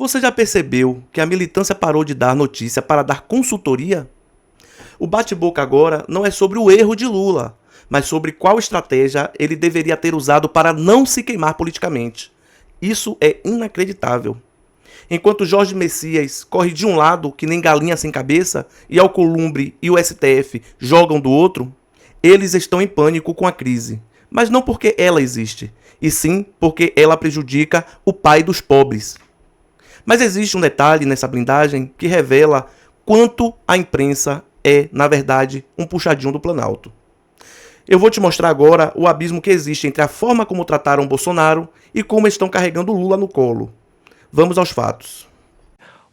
Você já percebeu que a militância parou de dar notícia para dar consultoria? O bate-boca agora não é sobre o erro de Lula, mas sobre qual estratégia ele deveria ter usado para não se queimar politicamente. Isso é inacreditável. Enquanto Jorge Messias corre de um lado que nem galinha sem cabeça e Alcolumbre e o STF jogam do outro, eles estão em pânico com a crise. Mas não porque ela existe, e sim porque ela prejudica o pai dos pobres. Mas existe um detalhe nessa blindagem que revela quanto a imprensa é, na verdade, um puxadinho do Planalto. Eu vou te mostrar agora o abismo que existe entre a forma como trataram Bolsonaro e como estão carregando Lula no colo. Vamos aos fatos.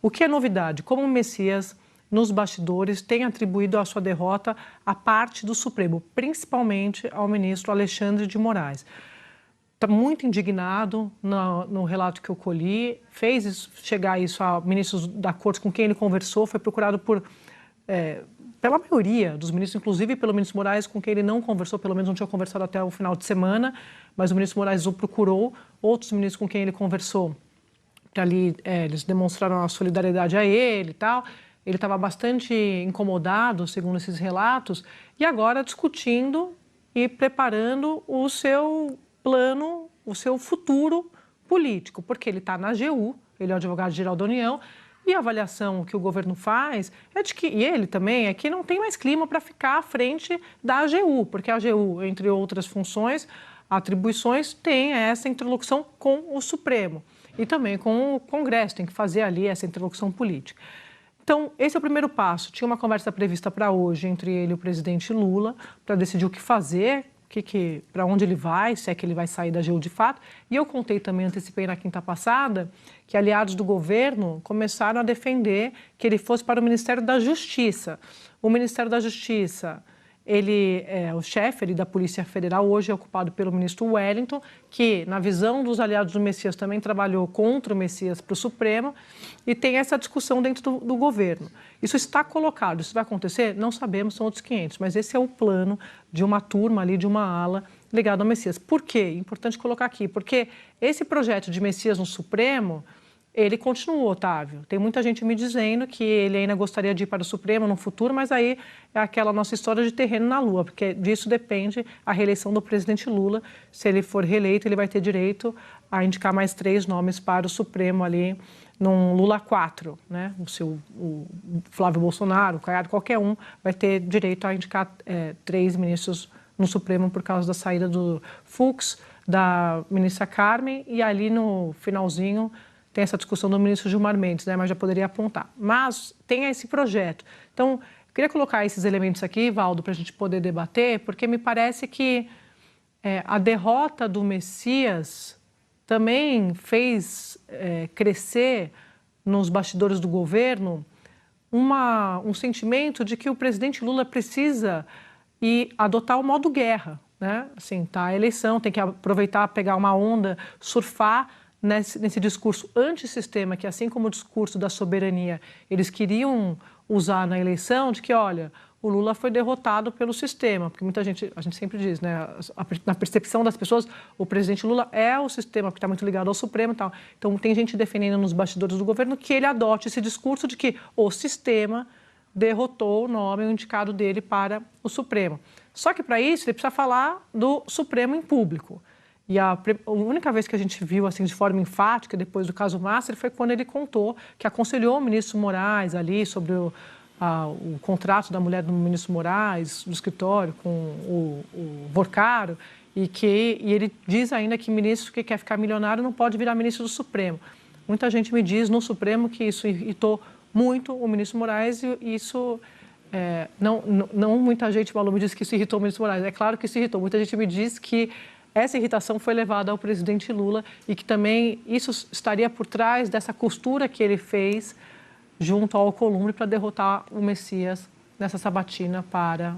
O que é novidade? Como o Messias, nos bastidores, tem atribuído a sua derrota a parte do Supremo, principalmente ao ministro Alexandre de Moraes. Está muito indignado no relato que eu colhi, fez chegar isso a ministros da Corte com quem ele conversou, foi procurado pela maioria dos ministros, inclusive pelo ministro Moraes, com quem ele não conversou, pelo menos não tinha conversado até o final de semana, mas o ministro Moraes o procurou, outros ministros com quem ele conversou, ali eles demonstraram a solidariedade a ele e tal. Ele estava bastante incomodado, segundo esses relatos, e agora discutindo e preparando o seu plano, o seu futuro político, porque ele está na AGU, ele é o advogado-geral da União, e a avaliação que o governo faz é de que, e ele também, é que não tem mais clima para ficar à frente da AGU, porque a AGU, entre outras funções, atribuições, tem essa interlocução com o Supremo e também com o Congresso, tem que fazer ali essa interlocução política. Então, esse é o primeiro passo. Tinha uma conversa prevista para hoje entre ele e o presidente Lula para decidir o que fazer, para onde ele vai, se é que ele vai sair da AGU de fato. E eu contei também, antecipei na quinta passada, que aliados do governo começaram a defender que ele fosse para o Ministério da Justiça. O Ministério da Justiça, o chefe da Polícia Federal, hoje é ocupado pelo ministro Wellington, que, na visão dos aliados do Messias, também trabalhou contra o Messias para o Supremo, e tem essa discussão dentro do governo. Isso está colocado, isso vai acontecer? Não sabemos, são outros 500, mas esse é o plano de uma turma ali, de uma ala ligada ao Messias. Por quê? Importante colocar aqui, porque esse projeto de Messias no Supremo, ele continua, Otávio. Tem muita gente me dizendo que ele ainda gostaria de ir para o Supremo no futuro, mas aí é aquela nossa história de terreno na Lua, porque disso depende a reeleição do presidente Lula. Se ele for reeleito, ele vai ter direito a indicar mais 3 nomes para o Supremo ali, num Lula 4, né? O Flávio Bolsonaro, o Caiado, qualquer um vai ter direito a indicar 3 ministros no Supremo por causa da saída do Fux, da ministra Carmen, e ali no finalzinho tem essa discussão do ministro Gilmar Mendes, né? Mas já poderia apontar. Mas tem esse projeto. Então, eu queria colocar esses elementos aqui, Valdo, para a gente poder debater, porque me parece que a derrota do Messias também fez crescer nos bastidores do governo um sentimento de que o presidente Lula precisa adotar o modo guerra, né? Assim, tá a eleição, tem que aproveitar, pegar uma onda, surfar nesse discurso antissistema, que assim como o discurso da soberania, eles queriam usar na eleição, de que, olha, o Lula foi derrotado pelo sistema, porque muita gente, a gente sempre diz, né, na percepção das pessoas, o presidente Lula é o sistema, porque está muito ligado ao Supremo e tal. Então, tem gente defendendo nos bastidores do governo que ele adote esse discurso de que o sistema derrotou o nome, o indicado dele para o Supremo. Só que, para isso, ele precisa falar do Supremo em público. E a única vez que a gente viu assim de forma enfática, depois do caso Master, foi quando ele contou que aconselhou o ministro Moraes ali sobre o contrato da mulher do ministro Moraes, do escritório, com o Vorcaro, e ele diz ainda que ministro que quer ficar milionário não pode virar ministro do Supremo. Muita gente me diz no Supremo que isso irritou muito o ministro Moraes, e isso... não muita gente, Malu, me diz que isso irritou o ministro Moraes. É claro que isso irritou. Muita gente me diz que essa irritação foi levada ao presidente Lula e que também isso estaria por trás dessa costura que ele fez junto ao Alcolumbre para derrotar o Messias nessa sabatina para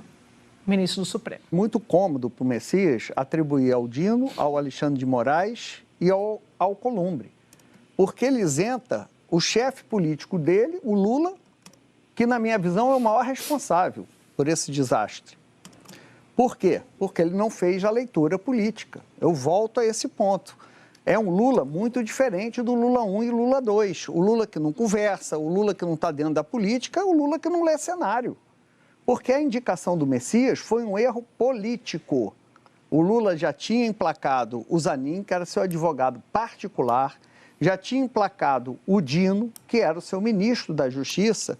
ministro do Supremo. Muito cômodo para o Messias atribuir ao Dino, ao Alexandre de Moraes e ao Alcolumbre, porque ele isenta o chefe político dele, o Lula, que na minha visão é o maior responsável por esse desastre. Por quê? Porque ele não fez a leitura política. Eu volto a esse ponto. é um Lula muito diferente do Lula 1 e Lula 2. O Lula que não conversa, o Lula que não está dentro da política, o Lula que não lê cenário. Porque a indicação do Messias foi um erro político. O Lula já tinha emplacado o Zanin, que era seu advogado particular, já tinha emplacado o Dino, que era o seu ministro da Justiça,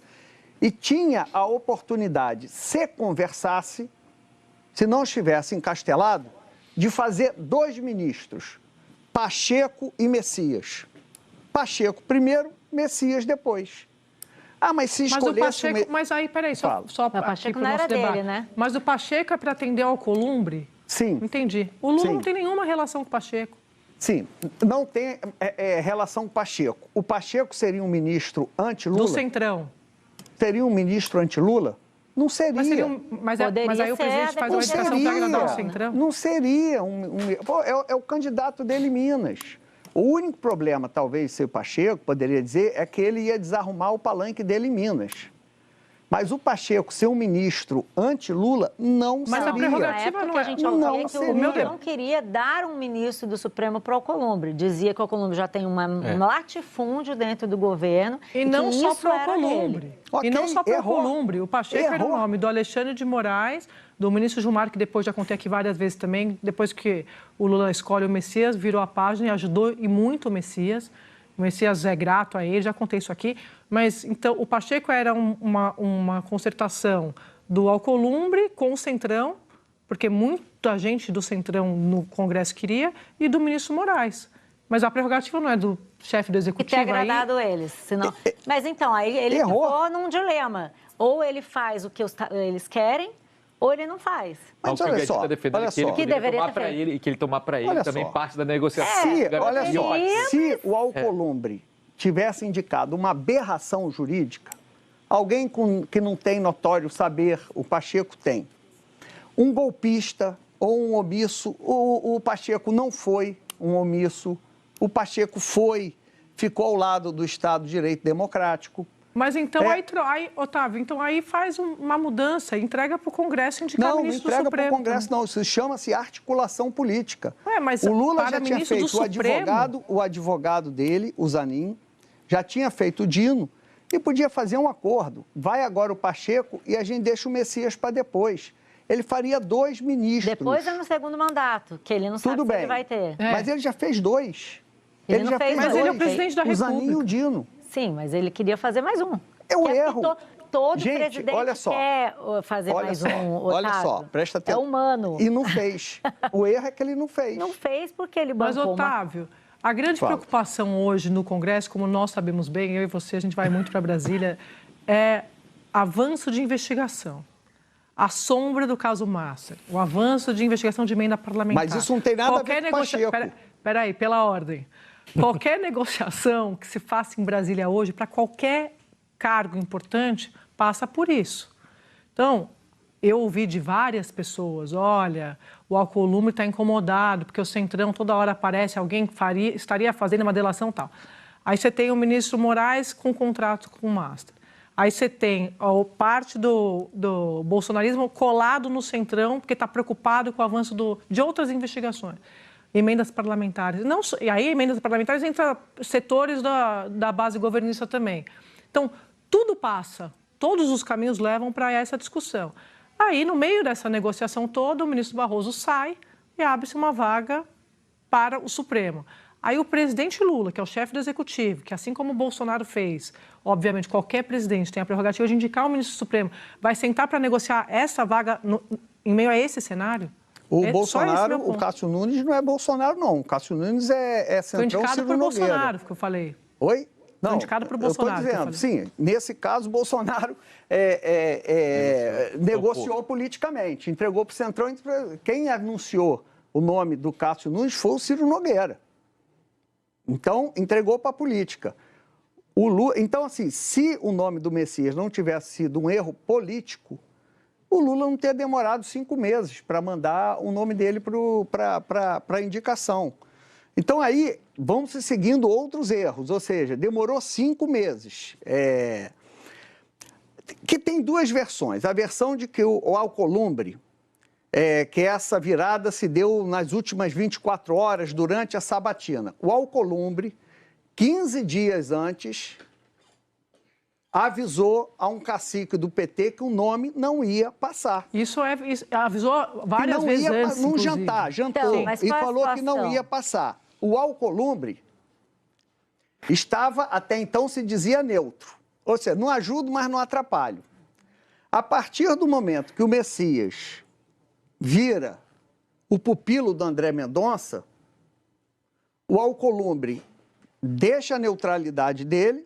e tinha a oportunidade, se conversasse, se não estivesse encastelado, de fazer 2 ministros, Pacheco e Messias. Pacheco primeiro, Messias depois. Ah, mas se escolhesse... Mas o Pacheco... Mas aí, peraí, só o Pacheco não era dele, né? Mas o Pacheco é para atender ao Alcolumbre? Sim. Entendi. O Lula Sim. não tem nenhuma relação com o Pacheco. Sim, não tem relação com o Pacheco. O Pacheco seria um ministro anti-Lula? Do Centrão. Seria um ministro anti-Lula? Não seria. Mas aí o presidente faz uma indicação para agradar o Centrão? Não seria. É o candidato dele em Minas. O único problema, talvez, ser o Pacheco, poderia dizer, é que ele ia desarrumar o palanque dele em Minas. Mas o Pacheco ser um ministro anti-Lula não seria. Mas a prerrogativa não é... A gente ouviu que o Lula não queria dar um ministro do Supremo para o Alcolumbre. Dizia que o Alcolumbre já tem um latifúndio dentro do governo. E não só para o Alcolumbre. Okay, e não só para o Alcolumbre. O Pacheco era o nome do Alexandre de Moraes, do ministro Gilmar, que depois já contei aqui várias vezes também, depois que o Lula escolhe o Messias, virou a página e ajudou e muito o Messias. O Messias é grato a ele, já contei isso aqui. Mas, então, o Pacheco era uma concertação do Alcolumbre com o Centrão, porque muita gente do Centrão no Congresso queria, e do ministro Moraes. Mas a prerrogativa não é do chefe do Executivo. E ter agradado eles. Senão... Mas, então, aí ele ficou num dilema. Ou ele faz o que eles querem, ou ele não faz. Mas olha só, que deveria tomar para ele, e que ele tomar para ele também parte da negociação. Se o Alcolumbre tivesse indicado uma aberração jurídica, alguém que não tem notório saber, o Pacheco tem, um golpista ou um omisso, o Pacheco não foi um omisso, o Pacheco ficou ao lado do Estado de Direito Democrático. Mas então, Otávio, então aí faz uma mudança, entrega para o Congresso indicar ministro do Supremo. Não entrega para o Congresso, não. Isso chama-se articulação política. Mas o Lula já tinha feito o advogado dele, o Zanin, já tinha feito o Dino, e podia fazer um acordo. Vai agora o Pacheco e a gente deixa o Messias para depois. Ele faria 2 ministros. Depois é no segundo mandato, que ele não sabe se ele vai ter. Mas ele já fez 2. Ele já fez 2. Mas ele é o presidente da República. O Zanin e o Dino. Sim, mas ele queria fazer mais um. É um erro. Todo presidente quer fazer mais um, Otávio. Olha só, presta atenção. É humano. E não fez. O erro é que ele não fez. Não fez porque ele bancou. Mas, Otávio, a grande preocupação hoje no Congresso, como nós sabemos bem, eu e você, a gente vai muito para Brasília, é avanço de investigação. A sombra do caso Master, o avanço de investigação de emenda parlamentar. Mas isso não tem nada a ver com o Pacheco. Peraí, pela ordem. Qualquer negociação que se faça em Brasília hoje, para qualquer cargo importante, passa por isso. Então, eu ouvi de várias pessoas, olha, o Alcolumbre está incomodado, porque o Centrão toda hora aparece, alguém estaria fazendo uma delação e tal. Aí você tem o ministro Moraes com contrato com o Master. Aí você tem parte do bolsonarismo colado no Centrão, porque está preocupado com o avanço de outras investigações. Emendas parlamentares. Não, e aí, emendas parlamentares entra setores da base governista também. Então, tudo passa, todos os caminhos levam para essa discussão. Aí, no meio dessa negociação toda, o ministro Barroso sai e abre-se uma vaga para o Supremo. Aí o presidente Lula, que é o chefe do Executivo, que assim como o Bolsonaro fez, obviamente qualquer presidente tem a prerrogativa de indicar o ministro do Supremo, vai sentar para negociar essa vaga em meio a esse cenário? O Bolsonaro, o Cássio Nunes não é Bolsonaro, não. O Cássio Nunes é Centrão, foi indicado Ciro por Nogueira. Bolsonaro, que eu falei. Oi? Não, foi indicado por Bolsonaro. Eu estou dizendo, sim, nesse caso, Bolsonaro negociou politicamente, entregou para o Centrão. Quem anunciou o nome do Cássio Nunes foi o Ciro Nogueira. Então, entregou para a política. O Lula, então, assim, se o nome do Messias não tivesse sido um erro político, o Lula não teria demorado 5 meses para mandar o nome dele para a indicação. Então, aí, vão se seguindo outros erros, ou seja, demorou 5 meses. Que tem 2 versões. A versão de que o Alcolumbre que essa virada se deu nas últimas 24 horas durante a sabatina. O Alcolumbre, 15 dias antes, avisou a um cacique do PT que o nome não ia passar. Isso avisou várias vezes antes, num inclusive. jantou Então, e falou que não ia passar. O Alcolumbre estava, até então se dizia neutro. Ou seja, não ajudo, mas não atrapalho. A partir do momento que o Messias vira o pupilo do André Mendonça, o Alcolumbre deixa a neutralidade dele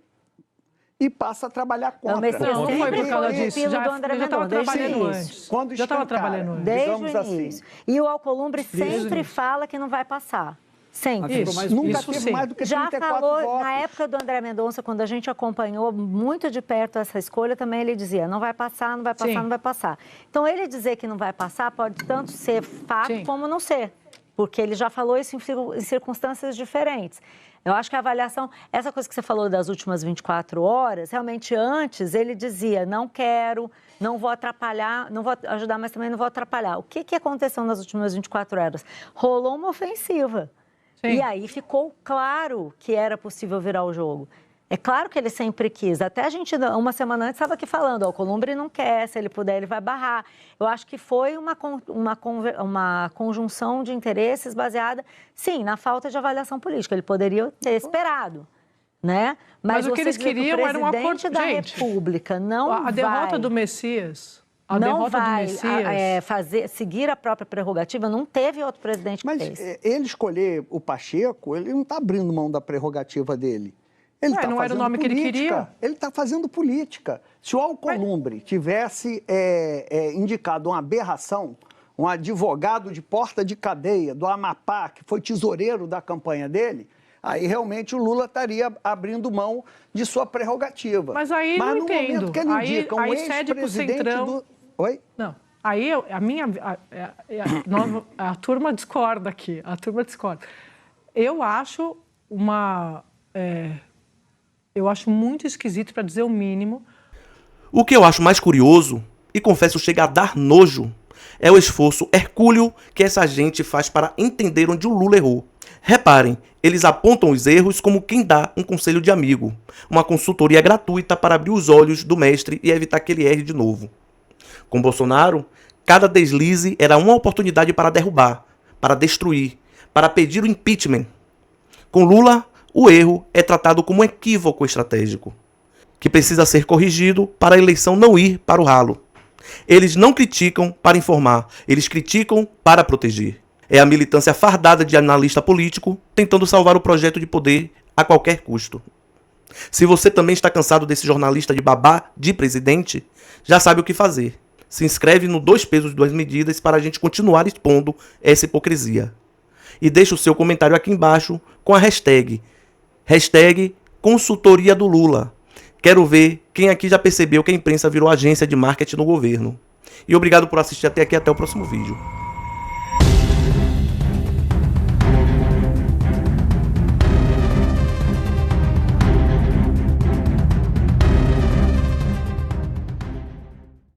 e passa a trabalhar contra. Não foi por causa disso. Já estava trabalhando antes. Quando já estava trabalhando antes. Desde o início. Assim. E o Alcolumbre sempre fala que não vai passar. Sempre. Nunca teve mais do que 34 Já falou, votos. na época do André Mendonça, quando a gente acompanhou muito de perto essa escolha, também ele dizia, não vai passar, não vai passar, não vai passar. Então, ele dizer que não vai passar pode tanto ser fato como não ser, porque ele já falou isso em circunstâncias diferentes. Eu acho que a avaliação, essa coisa que você falou das últimas 24 horas, realmente antes ele dizia, não quero, não vou atrapalhar, não vou ajudar, mas também não vou atrapalhar. O que aconteceu nas últimas 24 horas? Rolou uma ofensiva. Sim. E aí ficou claro que era possível virar o jogo. É claro que ele sempre quis. Até a gente, uma semana antes, estava aqui falando, o Alcolumbre não quer, se ele puder, ele vai barrar. Eu acho que foi uma conjunção de interesses baseada, sim, na falta de avaliação política. Ele poderia ter esperado, né? Mas o que eles queriam era um acordo. O presidente da República não vai... A derrota do Messias... não vai seguir a própria prerrogativa, não teve outro presidente que fez. Mas ele escolher o Pacheco, ele não está abrindo mão da prerrogativa dele. Ele está não fazendo era o nome política. Que ele queria? Ele está fazendo política. Se o Alcolumbre tivesse indicado uma aberração, um advogado de porta de cadeia do Amapá, que foi tesoureiro da campanha dele, aí realmente o Lula estaria abrindo mão de sua prerrogativa. Mas aí não entendo. Mas no momento que ele indica um ex-presidente do... Oi? Não. Aí a turma discorda aqui. A turma discorda. Eu acho eu acho muito esquisito, para dizer o mínimo. O que eu acho mais curioso, e confesso chega a dar nojo, é o esforço hercúleo que essa gente faz para entender onde o Lula errou. Reparem, eles apontam os erros como quem dá um conselho de amigo, uma consultoria gratuita para abrir os olhos do mestre e evitar que ele erre de novo. Com Bolsonaro, cada deslize era uma oportunidade para derrubar, para destruir, para pedir o impeachment. Com Lula, o erro é tratado como um equívoco estratégico, que precisa ser corrigido para a eleição não ir para o ralo. Eles não criticam para informar, eles criticam para proteger. É a militância fardada de analista político tentando salvar o projeto de poder a qualquer custo. Se você também está cansado desse jornalista de babá de presidente, já sabe o que fazer. Se inscreve no 2 pesos, 2 medidas para a gente continuar expondo essa hipocrisia. E deixa o seu comentário aqui embaixo com a hashtag consultoria do Lula. Quero ver quem aqui já percebeu que a imprensa virou agência de marketing no governo. E obrigado por assistir até aqui, até o próximo vídeo.